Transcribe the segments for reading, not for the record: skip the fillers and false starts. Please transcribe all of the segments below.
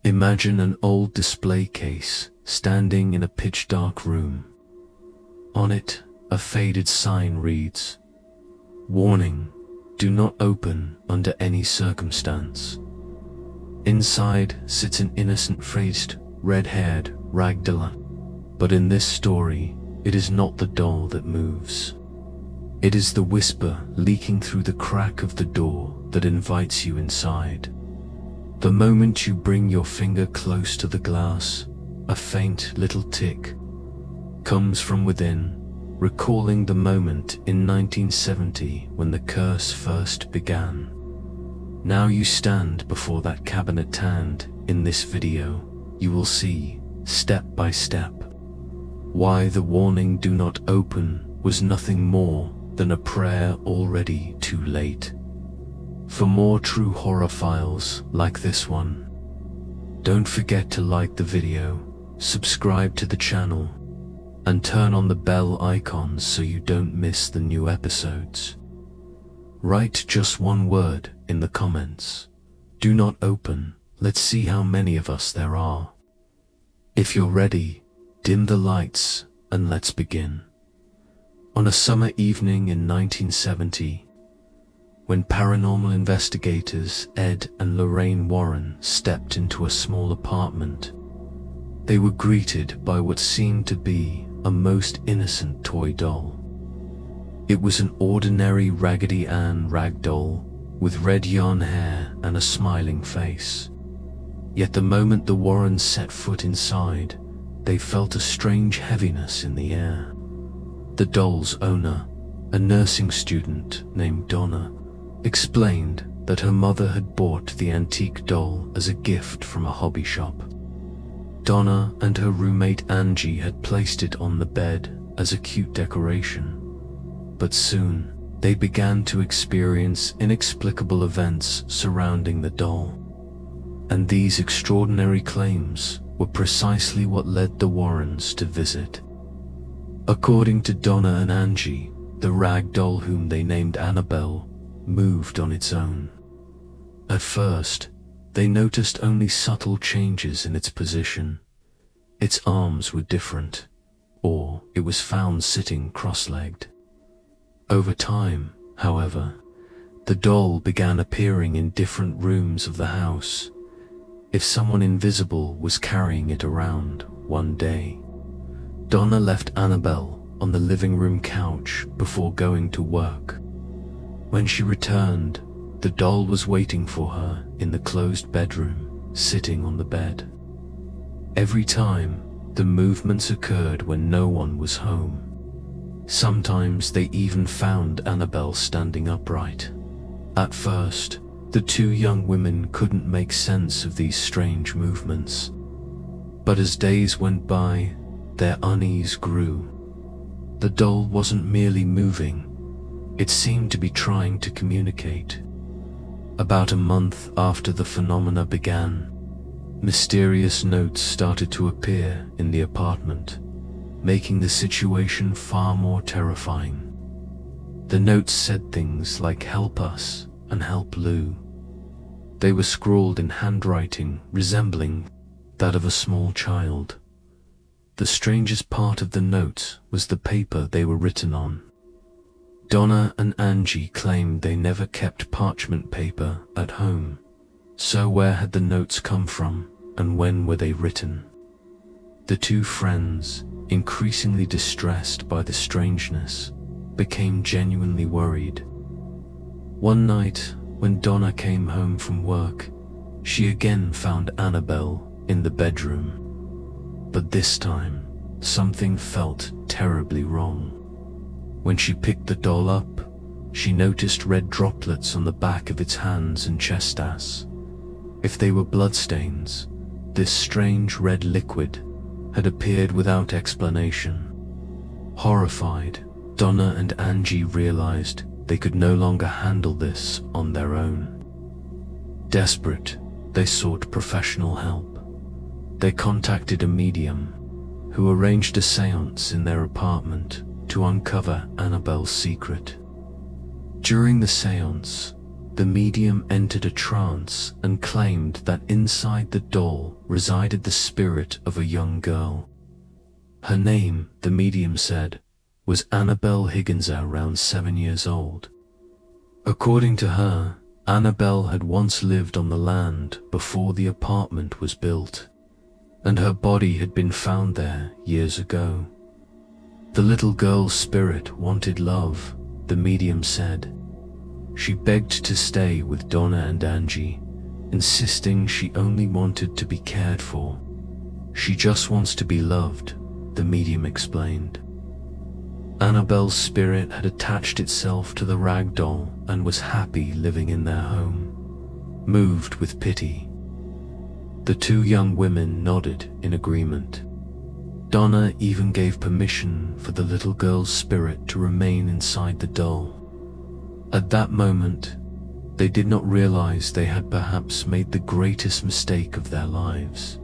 Imagine an old display case standing in a pitch-dark room. On it, a faded sign reads, "Warning, do not open under any circumstance." Inside sits an innocent-faced, red-haired Ragdoll. But in this story, it is not the doll that moves. It is the whisper leaking through the crack of the door that invites you inside. The moment you bring your finger close to the glass, a faint little tick comes from within, recalling the moment in 1970 when the curse first began. Now you stand before that cabinet and, in this video, you will see, step by step, why the warning "do not open" was nothing more than a prayer already too late. For more true horror files like this one, don't forget to like the video, subscribe to the channel, and turn on the bell icons so you don't miss the new episodes. Write just one word in the comments. Do not open. Let's see how many of us there are. If you're ready, dim the lights and let's begin. On a summer evening in 1970, when paranormal investigators Ed and Lorraine Warren stepped into a small apartment, they were greeted by what seemed to be a most innocent toy doll. It was an ordinary Raggedy Ann rag doll with red yarn hair and a smiling face. Yet the moment the Warrens set foot inside, they felt a strange heaviness in the air. The doll's owner, a nursing student named Donna, explained that her mother had bought the antique doll as a gift from a hobby shop. Donna and her roommate Angie had placed it on the bed as a cute decoration. But soon, they began to experience inexplicable events surrounding the doll. And these extraordinary claims were precisely what led the Warrens to visit. According to Donna and Angie, the rag doll, whom they named Annabelle, moved on its own. At first, they noticed only subtle changes in its position. Its arms were different, or it was found sitting cross-legged. Over time, however, the doll began appearing in different rooms of the house, if someone invisible was carrying it around. One day, Donna left Annabelle on the living room couch before going to work. When she returned, the doll was waiting for her in the closed bedroom, sitting on the bed. Every time, the movements occurred when no one was home. Sometimes they even found Annabelle standing upright. At first, the two young women couldn't make sense of these strange movements. But as days went by, their unease grew. The doll wasn't merely moving, it seemed to be trying to communicate. About a month after the phenomena began, mysterious notes started to appear in the apartment, making the situation far more terrifying. The notes said things like "help us" and "help Lou." They were scrawled in handwriting resembling that of a small child. The strangest part of the note was the paper they were written on. Donna and Angie claimed they never kept parchment paper at home, so where had the notes come from, and when were they written? The two friends, increasingly distressed by the strangeness, became genuinely worried. One night, when Donna came home from work, she again found Annabelle in the bedroom. But this time, something felt terribly wrong. When she picked the doll up, she noticed red droplets on the back of its hands and chest. As if they were bloodstains, this strange red liquid had appeared without explanation. Horrified, Donna and Angie realized they could no longer handle this on their own. Desperate, they sought professional help. They contacted a medium, who arranged a séance in their apartment to uncover Annabelle's secret. During the séance, the medium entered a trance and claimed that inside the doll resided the spirit of a young girl. Her name, the medium said, was Annabelle Higgins, around 7 years old. According to her, Annabelle had once lived on the land before the apartment was built, and her body had been found there years ago. The little girl's spirit wanted love, the medium said. She begged to stay with Donna and Angie, insisting she only wanted to be cared for. She just wants to be loved, the medium explained. Annabelle's spirit had attached itself to the rag doll and was happy living in their home. Moved with pity, the two young women nodded in agreement. Donna even gave permission for the little girl's spirit to remain inside the doll. At that moment, they did not realize they had perhaps made the greatest mistake of their lives.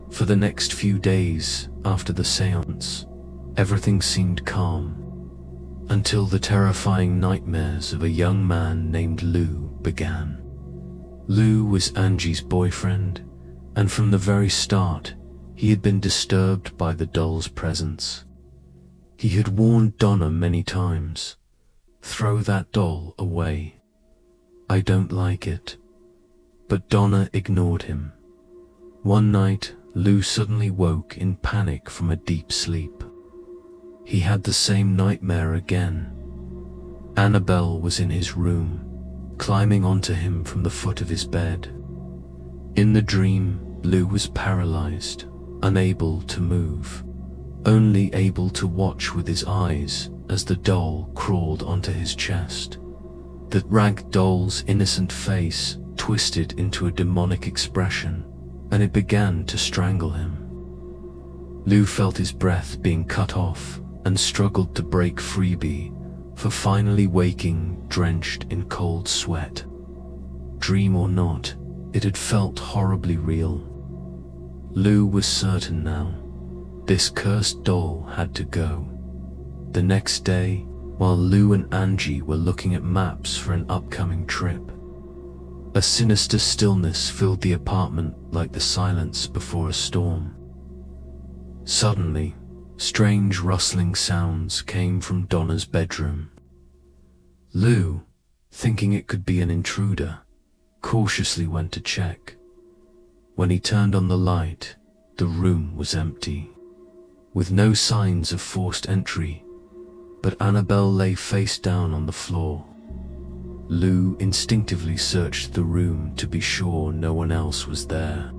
For the next few days after the séance, everything seemed calm, until the terrifying nightmares of a young man named Lou began. Lou was Angie's boyfriend, and from the very start, he had been disturbed by the doll's presence. He had warned Donna many times, "Throw that doll away. I don't like it." But Donna ignored him. One night, Lou suddenly woke in panic from a deep sleep. He had the same nightmare again. Annabelle was in his room, climbing onto him from the foot of his bed. In the dream, Lou was paralyzed, unable to move, only able to watch with his eyes as the doll crawled onto his chest. The rag doll's innocent face twisted into a demonic expression, and it began to strangle him. Lou felt his breath being cut off and struggled to break free for finally waking drenched in cold sweat. Dream or not, it had felt horribly real. Lou was certain now. This cursed doll had to go. The next day, while Lou and Angie were looking at maps for an upcoming trip, a sinister stillness filled the apartment like the silence before a storm. Suddenly, strange rustling sounds came from Donna's bedroom. Lou, thinking it could be an intruder, cautiously went to check. When he turned on the light, the room was empty, with no signs of forced entry, but Annabelle lay face down on the floor. Lou instinctively searched the room to be sure no one else was there.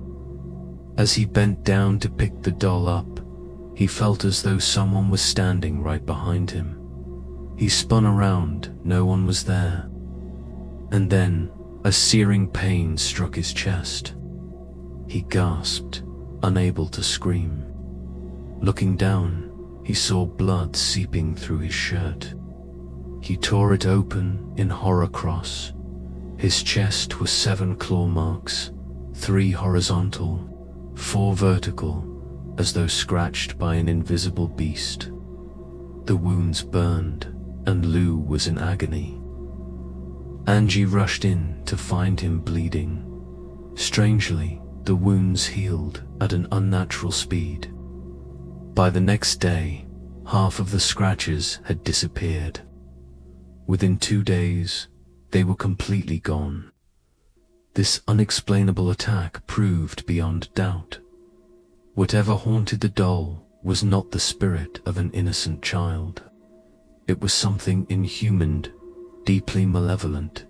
As he bent down to pick the doll up, he felt as though someone was standing right behind him. He spun around, no one was there. And then, a searing pain struck his chest. He gasped, unable to scream. Looking down, he saw blood seeping through his shirt. He tore it open in horror cross. His chest was 7 claw marks, 3 horizontal, 4 vertical, as though scratched by an invisible beast. The wounds burned, and Lou was in agony. Angie rushed in to find him bleeding. Strangely, the wounds healed at an unnatural speed. By the next day, half of the scratches had disappeared. Within 2 days, they were completely gone. This unexplainable attack proved beyond doubt. Whatever haunted the doll was not the spirit of an innocent child. It was something inhuman, deeply malevolent.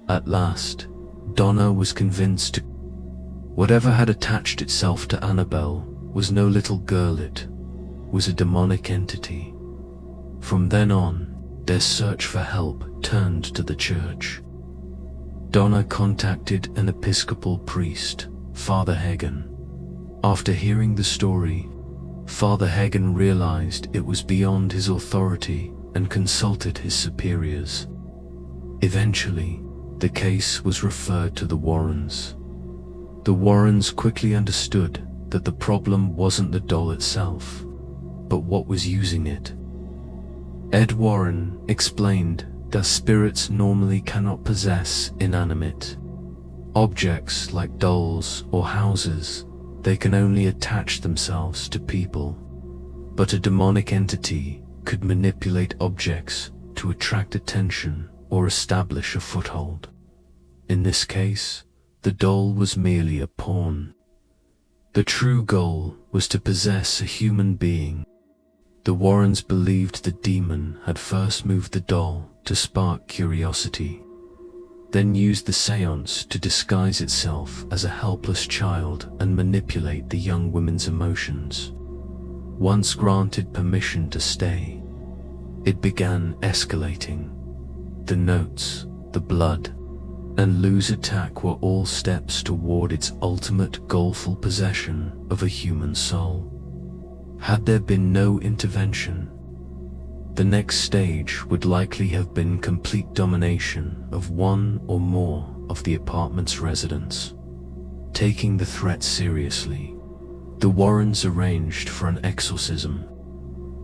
At last, Donna was convinced whatever had attached itself to Annabelle was no little girl, it was a demonic entity. From then on, their search for help turned to the church. Donna contacted an Episcopal priest, Father Hagen. After hearing the story, Father Hagen realized it was beyond his authority and consulted his superiors. Eventually, the case was referred to the Warrens. The Warrens quickly understood that the problem wasn't the doll itself, but what was using it. Ed Warren explained that spirits normally cannot possess inanimate objects like dolls or houses. They can only attach themselves to people, but a demonic entity could manipulate objects to attract attention or establish a foothold. In this case, the doll was merely a pawn. The true goal was to possess a human being. The Warrens believed the demon had first moved the doll to spark curiosity, then used the séance to disguise itself as a helpless child and manipulate the young woman's emotions. Once granted permission to stay, it began escalating. The notes, the blood, and Lou's attack were all steps toward its ultimate goalful possession of a human soul. Had there been no intervention, the next stage would likely have been complete domination of one or more of the apartment's residents. Taking the threat seriously, the Warrens arranged for an exorcism.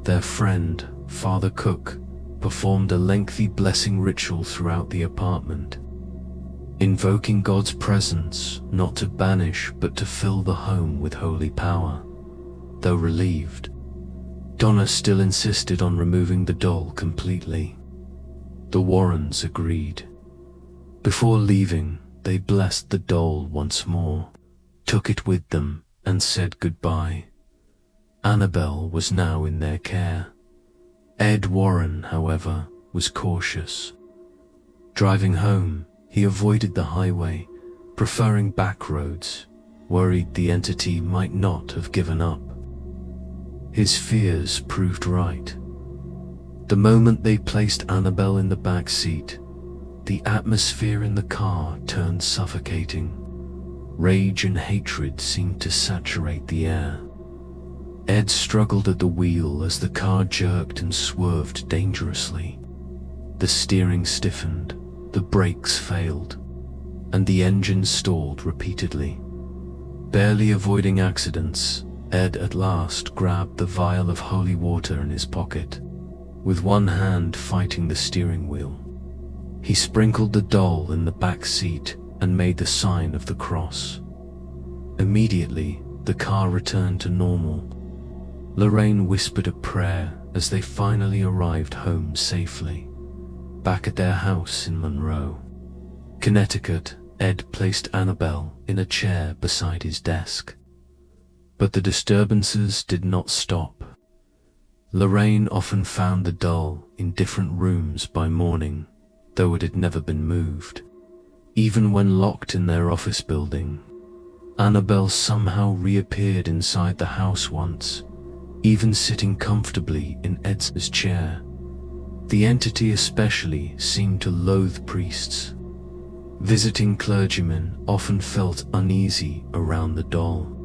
Their friend, Father Cook, performed a lengthy blessing ritual throughout the apartment, invoking God's presence not to banish but to fill the home with holy power. Though relieved, Donna still insisted on removing the doll completely. The Warrens agreed. Before leaving, they blessed the doll once more, took it with them, and said goodbye. Annabelle was now in their care. Ed Warren, however, was cautious. Driving home, he avoided the highway, preferring back roads, worried the entity might not have given up. His fears proved right. The moment they placed Annabelle in the back seat, the atmosphere in the car turned suffocating. Rage and hatred seemed to saturate the air. Ed struggled at the wheel as the car jerked and swerved dangerously. The steering stiffened, the brakes failed, and the engine stalled repeatedly. Barely avoiding accidents, Ed at last grabbed the vial of holy water in his pocket, with one hand fighting the steering wheel. He sprinkled the doll in the back seat and made the sign of the cross. Immediately, the car returned to normal. Lorraine whispered a prayer as they finally arrived home safely. Back at their house in Monroe, Connecticut, Ed placed Annabelle in a chair beside his desk. But the disturbances did not stop. Lorraine often found the doll in different rooms by morning, though it had never been moved. Even when locked in their office building, Annabelle somehow reappeared inside the house once, even sitting comfortably in Ed's chair. The entity especially seemed to loathe priests. Visiting clergymen often felt uneasy around the doll.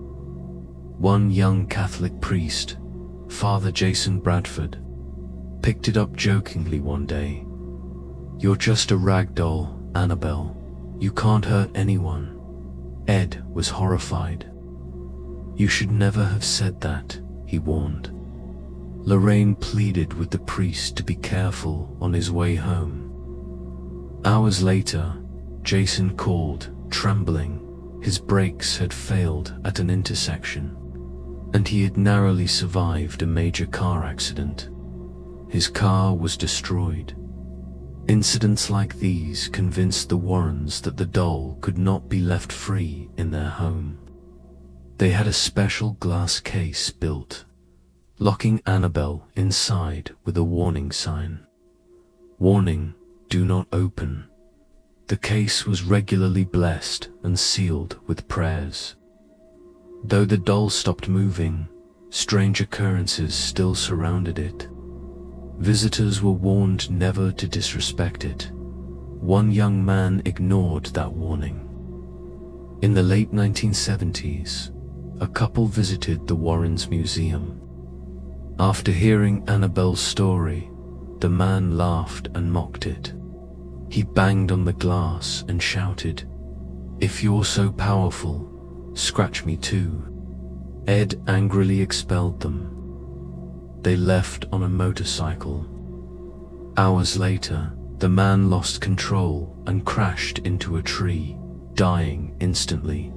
One young Catholic priest, Father Jason Bradford, picked it up jokingly one day. "You're just a rag doll, Annabelle. You can't hurt anyone." Ed was horrified. "You should never have said that," he warned. Lorraine pleaded with the priest to be careful on his way home. Hours later, Jason called, trembling. His brakes had failed at an intersection, and he had narrowly survived a major car accident. His car was destroyed. Incidents like these convinced the Warrens that the doll could not be left free in their home. They had a special glass case built, locking Annabelle inside with a warning sign. "Warning, do not open." The case was regularly blessed and sealed with prayers. Though the doll stopped moving, strange occurrences still surrounded it. Visitors were warned never to disrespect it. One young man ignored that warning. In the late 1970s, a couple visited the Warrens Museum. After hearing Annabelle's story, the man laughed and mocked it. He banged on the glass and shouted, "If you're so powerful, scratch me too." Ed angrily expelled them. They left on a motorcycle. Hours later, The man lost control and crashed into a tree, dying instantly.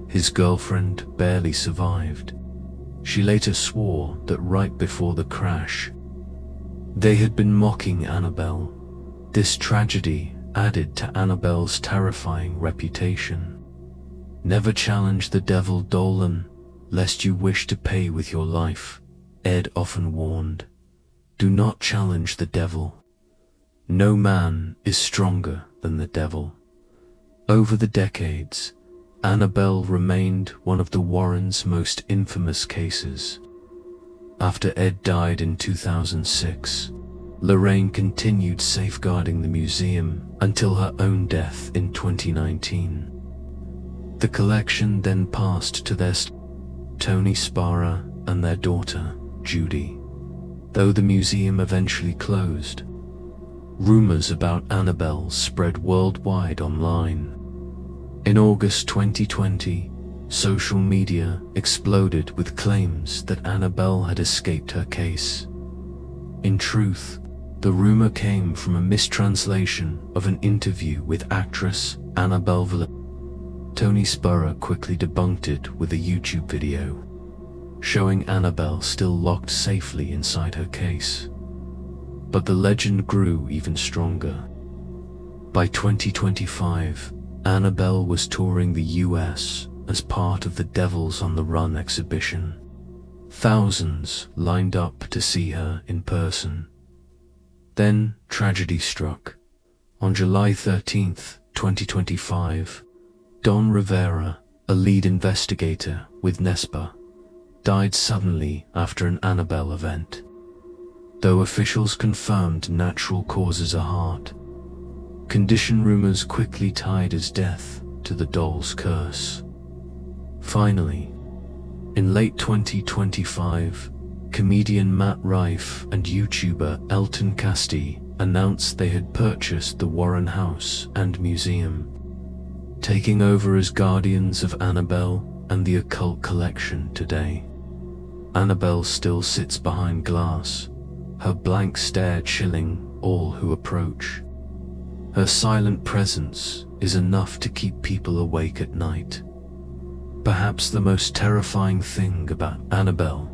His girlfriend barely survived. She later swore that right before the crash, they had been mocking Annabelle. This tragedy added to Annabelle's terrifying reputation. Never challenge the devil, Dolan, lest you wish to pay with your life, Ed often warned. Do not challenge the devil. No man is stronger than the devil. Over the decades, Annabelle remained one of the Warrens' most infamous cases. After Ed died in 2006, Lorraine continued safeguarding the museum until her own death in 2019. The collection then passed to their Tony Spara and their daughter, Judy. Though the museum eventually closed, rumors about Annabelle spread worldwide online. In August 2020, social media exploded with claims that Annabelle had escaped her case. In truth, the rumor came from a mistranslation of an interview with actress Annabelle Higgins. Tony Spara quickly debunked it with a YouTube video, showing Annabelle still locked safely inside her case. But the legend grew even stronger. By 2025, Annabelle was touring the US as part of the Devils on the Run exhibition. Thousands lined up to see her in person. Then tragedy struck. On July 13, 2025, Don Rivera, a lead investigator with NESPA, died suddenly after an Annabelle event. Though officials confirmed natural causes of heart condition, rumors quickly tied his death to the doll's curse. Finally, in late 2025, comedian Matt Rife and YouTuber Elton Casti announced they had purchased the Warren House and Museum, taking over as guardians of Annabelle and the occult collection today. Annabelle still sits behind glass, her blank stare chilling all who approach. Her silent presence is enough to keep people awake at night. Perhaps the most terrifying thing about Annabelle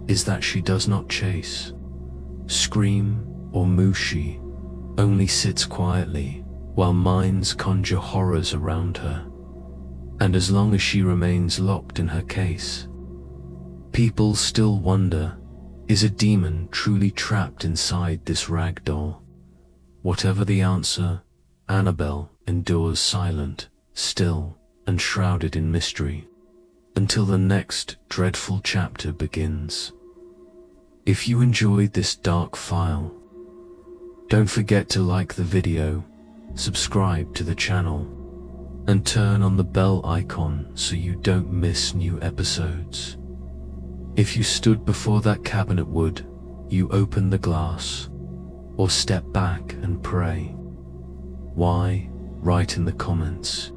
is that she does not chase, scream, or move. She only sits quietly while minds conjure horrors around her. And as long as she remains locked in her case, people still wonder, is a demon truly trapped inside this rag doll? Whatever the answer, Annabelle endures silent, still, and shrouded in mystery, until the next dreadful chapter begins. If you enjoyed this dark file, don't forget to like the video, subscribe to the channel, and turn on the bell icon so you don't miss new episodes. If you stood before that cabinet, would you open the glass or step back and pray? Why? Write in the comments.